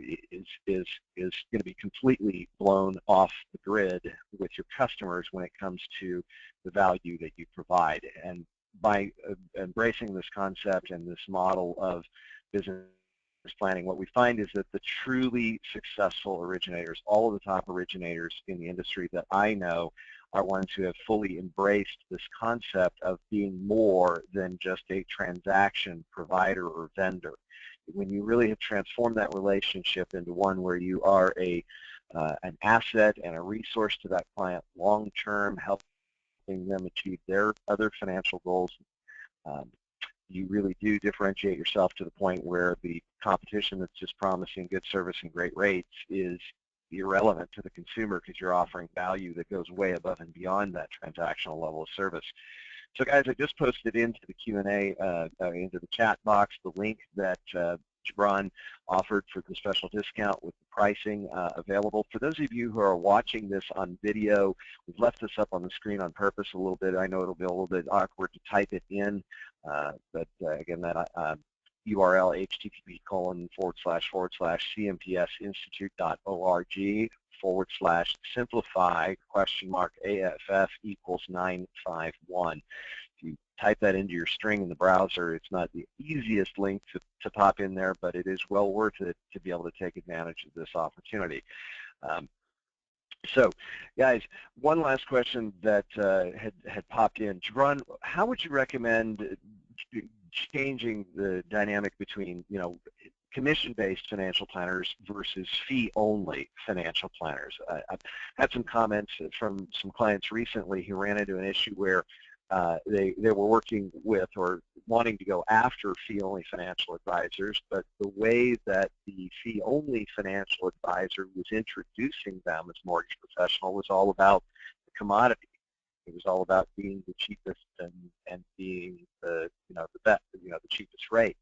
is going to be completely blown off the grid with your customers when it comes to the value that you provide. And by embracing this concept and this model of business planning, what we find is that the truly successful originators, all of the top originators in the industry that I know, are ones who have fully embraced this concept of being more than just a transaction provider or vendor. When you really have transformed that relationship into one where you are an asset and a resource to that client long-term, helping them achieve their other financial goals, you really do differentiate yourself to the point where the competition that's just promising good service and great rates is irrelevant to the consumer because you're offering value that goes way above and beyond that transactional level of service. So guys, I just posted into the Q&A, into the chat box, the link that Gibran offered for the special discount with the pricing available. For those of you who are watching this on video, we've left this up on the screen on purpose a little bit. I know it'll be a little bit awkward to type it in, but again, that URL, http://cmpsinstitute.org/simplify?AFF=951. If you type that into your string in the browser, it's not the easiest link to pop in there, but it is well worth it to be able to take advantage of this opportunity. So, guys, one last question that had popped in. Gibran, how would you recommend changing the dynamic between, you know, commission-based financial planners versus fee-only financial planners. I've had some comments from some clients recently who ran into an issue where they were working with or wanting to go after fee-only financial advisors, but the way that the fee-only financial advisor was introducing them as mortgage professional was all about the commodity. It was all about being the cheapest and being the best, the cheapest rate.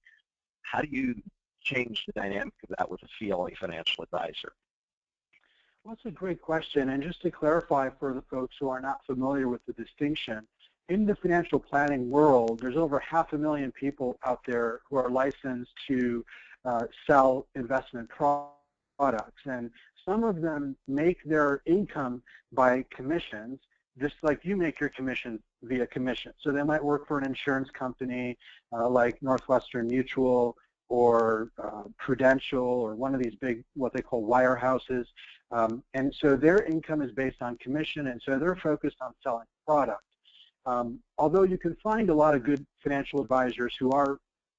How do you change the dynamic of that with a fee-only financial advisor? Well, that's a great question. And just to clarify for the folks who are not familiar with the distinction, in the financial planning world, there's over 500,000 people out there who are licensed to sell investment products. And some of them make their income by commissions, just like you make your commission via commission. So they might work for an insurance company like Northwestern Mutual or Prudential or one of these big, what they call wirehouses. And so their income is based on commission, and so they're focused on selling product. Although you can find a lot of good financial advisors who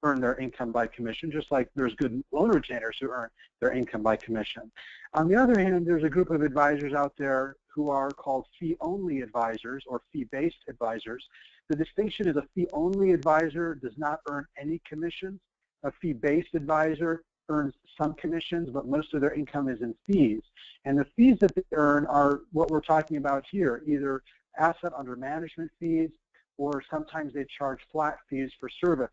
earn their income by commission, just like there's good loan originators who earn their income by commission. On the other hand, there's a group of advisors out there who are called fee-only advisors or fee-based advisors. The distinction is a fee-only advisor does not earn any commissions. A fee-based advisor earns some commissions, but most of their income is in fees. And the fees that they earn are what we're talking about here, either asset under management fees, or sometimes they charge flat fees for service.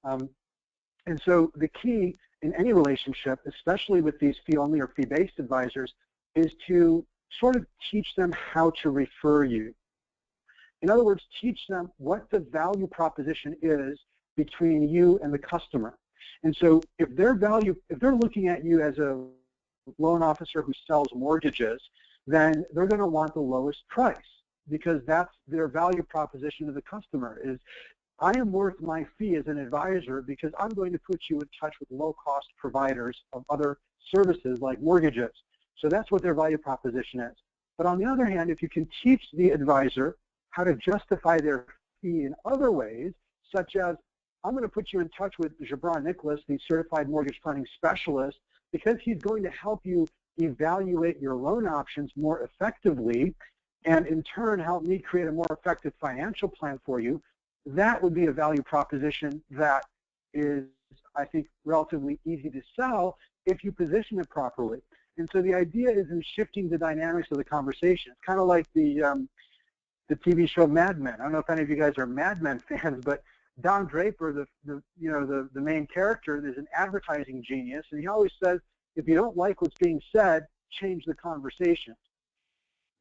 And so the key in any relationship, especially with these fee-only or fee-based advisors, is to sort of teach them how to refer you. In other words, teach them what the value proposition is between you and the customer. And so if they're looking at you as a loan officer who sells mortgages, then they're going to want the lowest price, because that's their value proposition to the customer is, I am worth my fee as an advisor because I'm going to put you in touch with low-cost providers of other services like mortgages. So that's what their value proposition is. But on the other hand, if you can teach the advisor how to justify their fee in other ways, such as, I'm going to put you in touch with Gibran Nicholas, the certified mortgage funding specialist, because he's going to help you evaluate your loan options more effectively, and in turn help me create a more effective financial plan for you. That would be a value proposition that is, I think, relatively easy to sell if you position it properly. And so the idea is in shifting the dynamics of the conversation. It's kind of like the TV show Mad Men. I don't know if any of you guys are Mad Men fans, but Don Draper, the main character, is an advertising genius, and he always says, if you don't like what's being said, change the conversation.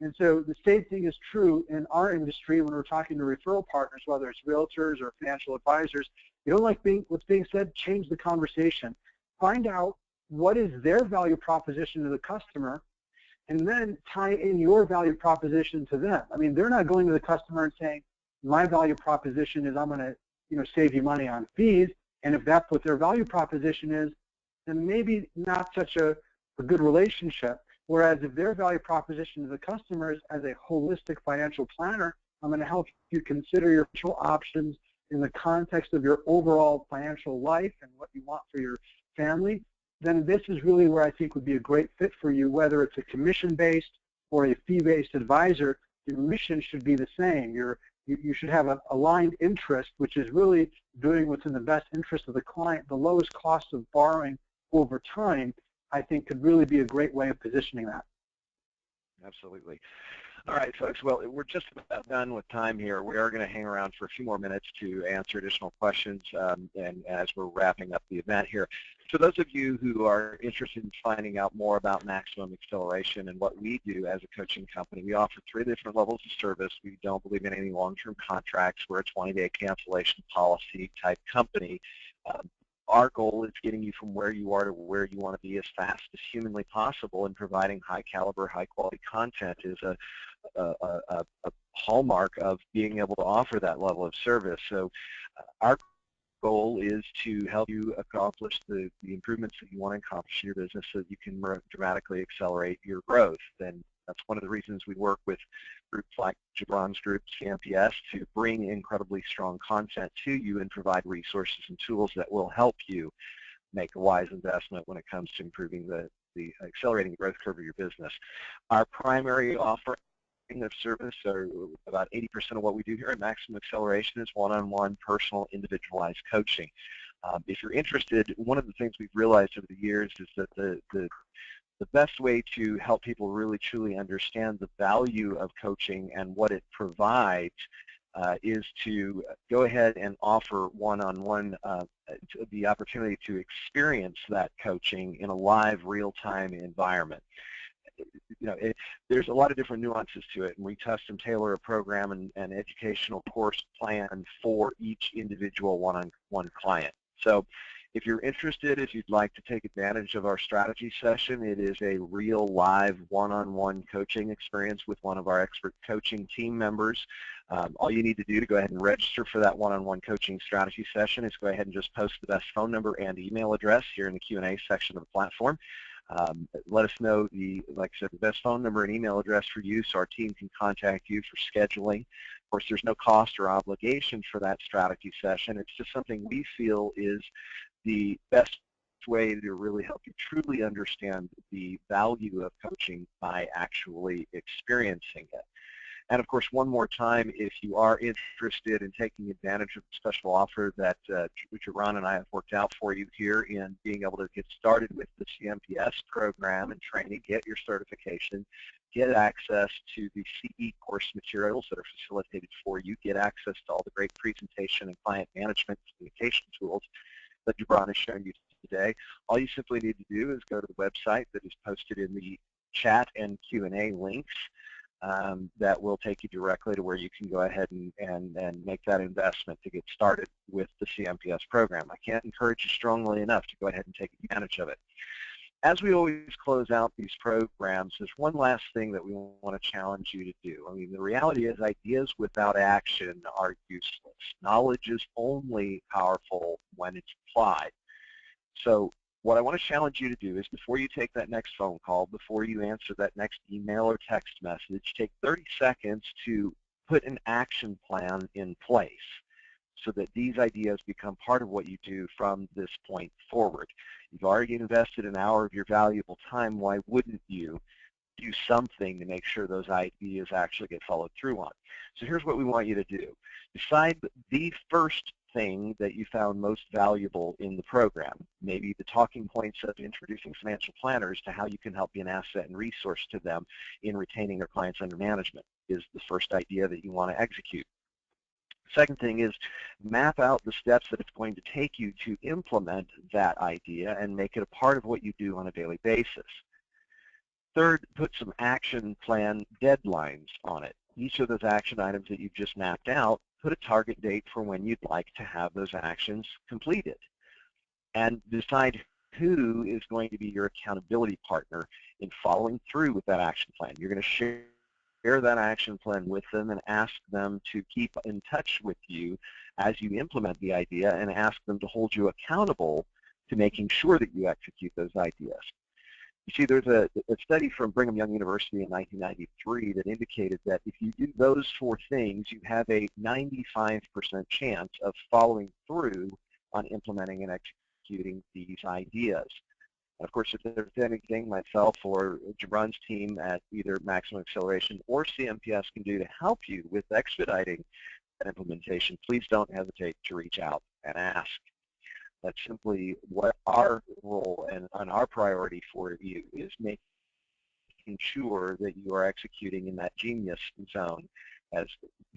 And so the same thing is true in our industry when we're talking to referral partners, whether it's realtors or financial advisors. You don't like what's being said, change the conversation. Find out what is their value proposition to the customer, and then tie in your value proposition to them. I mean, they're not going to the customer and saying, my value proposition is I'm going to save you money on fees, and if that's what their value proposition is, then maybe not such a good relationship. Whereas if their value proposition to the customer is as a holistic financial planner, I'm going to help you consider your financial options in the context of your overall financial life and what you want for your family, then this is really where I think would be a great fit for you, whether it's a commission-based or a fee-based advisor. Your mission should be the same. You should have an aligned interest, which is really doing what's in the best interest of the client. The lowest cost of borrowing over time, I think, could really be a great way of positioning that. Absolutely. All right, folks. Well, we're just about done with time here. We are going to hang around for a few more minutes to answer additional questions, and as we're wrapping up the event here. For those of you who are interested in finding out more about Maximum Acceleration and what we do as a coaching company, we offer 3 different levels of service. We don't believe in any long-term contracts. We're a 20-day cancellation policy type company. Our goal is getting you from where you are to where you want to be as fast as humanly possible, and providing high caliber, high quality content is a hallmark of being able to offer that level of service. So our goal is to help you accomplish the improvements that you want to accomplish in your business so that you can dramatically accelerate your growth. And that's one of the reasons we work with groups like Gibran's group, CMPS, to bring incredibly strong content to you and provide resources and tools that will help you make a wise investment when it comes to improving the accelerating the growth curve of your business. Our primary offering of service, or about 80% of what we do here at Maximum Acceleration, is one-on-one personal individualized coaching. If you're interested, one of the things we've realized over the years is that the best way to help people really truly understand the value of coaching and what it provides is to go ahead and offer one-on-one the opportunity to experience that coaching in a live, real-time environment. There's a lot of different nuances to it, and we custom tailor a program and educational course plan for each individual one-on-one client. So if you're interested, if you'd like to take advantage of our strategy session, it is a real live one-on-one coaching experience with one of our expert coaching team members. All you need to do to go ahead and register for that one-on-one coaching strategy session is go ahead and just post the best phone number and email address here in the Q&A section of the platform. Let us know like I said, the best phone number and email address for you so our team can contact you for scheduling. Of course, there's no cost or obligation for that strategy session. It's just something we feel is the best way to really help you truly understand the value of coaching by actually experiencing it. And of course, one more time, if you are interested in taking advantage of the special offer that Gibran and I have worked out for you here in being able to get started with the CMPS program and training, get your certification, get access to the CE course materials that are facilitated for you, get access to all the great presentation and client management communication tools that Gibran has shown you today, all you simply need to do is go to the website that is posted in the chat and Q&A links. That will take you directly to where you can go ahead and make that investment to get started with the CMPS program. I can't encourage you strongly enough to go ahead and take advantage of it. As we always close out these programs, there's one last thing that we want to challenge you to do. I mean, the reality is ideas without action are useless. Knowledge is only powerful when it's applied. So what I want to challenge you to do is before you take that next phone call, before you answer that next email or text message, take 30 seconds to put an action plan in place so that these ideas become part of what you do from this point forward. You've already invested an hour of your valuable time. Why wouldn't you do something to make sure those ideas actually get followed through on? So here's what we want you to do. Decide the first thing that you found most valuable in the program. Maybe the talking points of introducing financial planners to how you can help be an asset and resource to them in retaining their clients under management is the first idea that you want to execute. Second thing is map out the steps that it's going to take you to implement that idea and make it a part of what you do on a daily basis. Third, put some action plan deadlines on it. Each of those action items that you've just mapped out, put a target date for when you'd like to have those actions completed. And decide who is going to be your accountability partner in following through with that action plan. You're going to share that action plan with them and ask them to keep in touch with you as you implement the idea and ask them to hold you accountable to making sure that you execute those ideas. You see, there's a study from Brigham Young University in 1993 that indicated that if you do those four things, you have a 95% chance of following through on implementing and executing these ideas. And of course, if there's anything myself or Gibran's team at either Maximum Acceleration or CMPS can do to help you with expediting that implementation, please don't hesitate to reach out and ask. That's simply what our role and our priority for you is, making sure that you are executing in that genius zone, as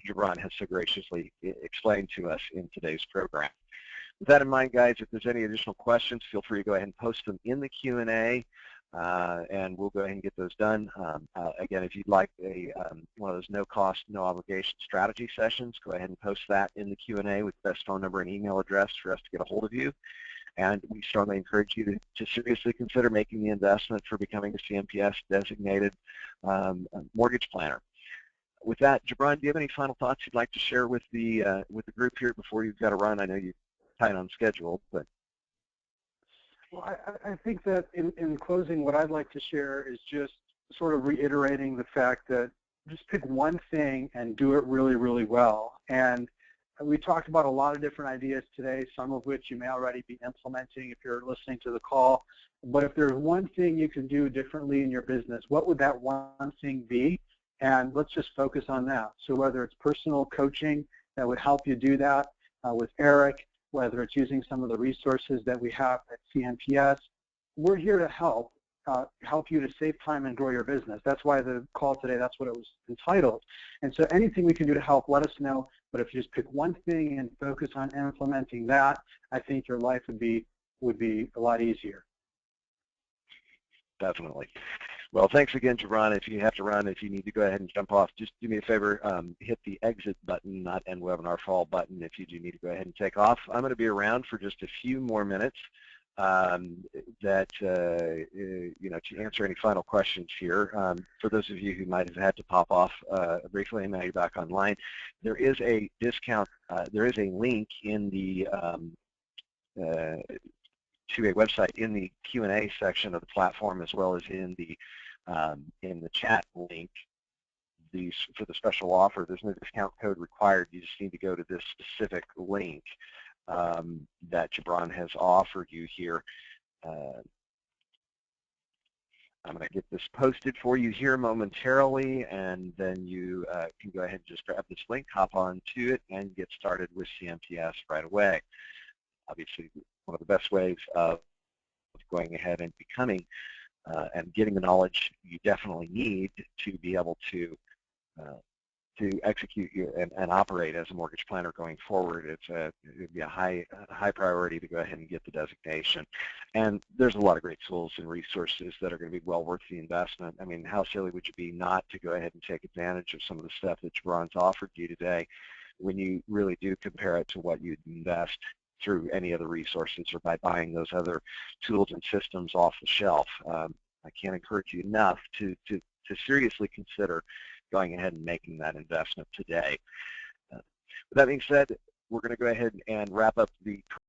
Gibran has so graciously explained to us in today's program. With that in mind, guys, if there's any additional questions, feel free to go ahead and post them in the Q&A, and we'll go ahead and get those done. Again, if you'd like one of those no-cost, no-obligation strategy sessions, go ahead and post that in the Q&A with the best phone number and email address for us to get a hold of you. And we strongly encourage you to seriously consider making the investment for becoming a CMPS designated mortgage planner. With that, Gibran, do you have any final thoughts you'd like to share with the group here before you've got to run? I know you're tight on schedule, but. Well, I think that in closing, what I'd like to share is just sort of reiterating the fact that just pick one thing and do it really, really well. And we talked about a lot of different ideas today, some of which you may already be implementing if you're listening to the call. But if there's one thing you can do differently in your business, what would that one thing be? And let's just focus on that. So whether it's personal coaching that would help you do that with Erik, whether it's using some of the resources that we have at CMPS, we're here to help you to save time and grow your business. That's why the call today, that's what it was entitled. And so anything we can do to help, let us know. But if you just pick one thing and focus on implementing that, I think your life would be a lot easier. Definitely. Well, thanks again, Gibran. If you have to run, if you need to go ahead and jump off, just do me a favor, hit the exit button, not end webinar fall button, if you do need to go ahead and take off. I'm going to be around for just a few more minutes to answer any final questions here. For those of you who might have had to pop off briefly, and now you're back online, there is a discount, there is a link in the to a website in the Q&A section of the platform, as well as in the chat link. For the special offer, there's no discount code required. You just need to go to this specific link that Gibran has offered you here. I'm going to get this posted for you here momentarily, and then you can go ahead and just grab this link, hop onto it, and get started with CMPS right away. Obviously, one of the best ways of going ahead and becoming and getting the knowledge you definitely need to be able to execute and operate as a mortgage planner going forward. It would be a high priority to go ahead and get the designation. And there's a lot of great tools and resources that are going to be well worth the investment. I mean, how silly would you be not to go ahead and take advantage of some of the stuff that Gibran's offered you today when you really do compare it to what you'd invest through any other resources or by buying those other tools and systems off the shelf. I can't encourage you enough to seriously consider going ahead and making that investment today. With that being said, we're going to go ahead and wrap up the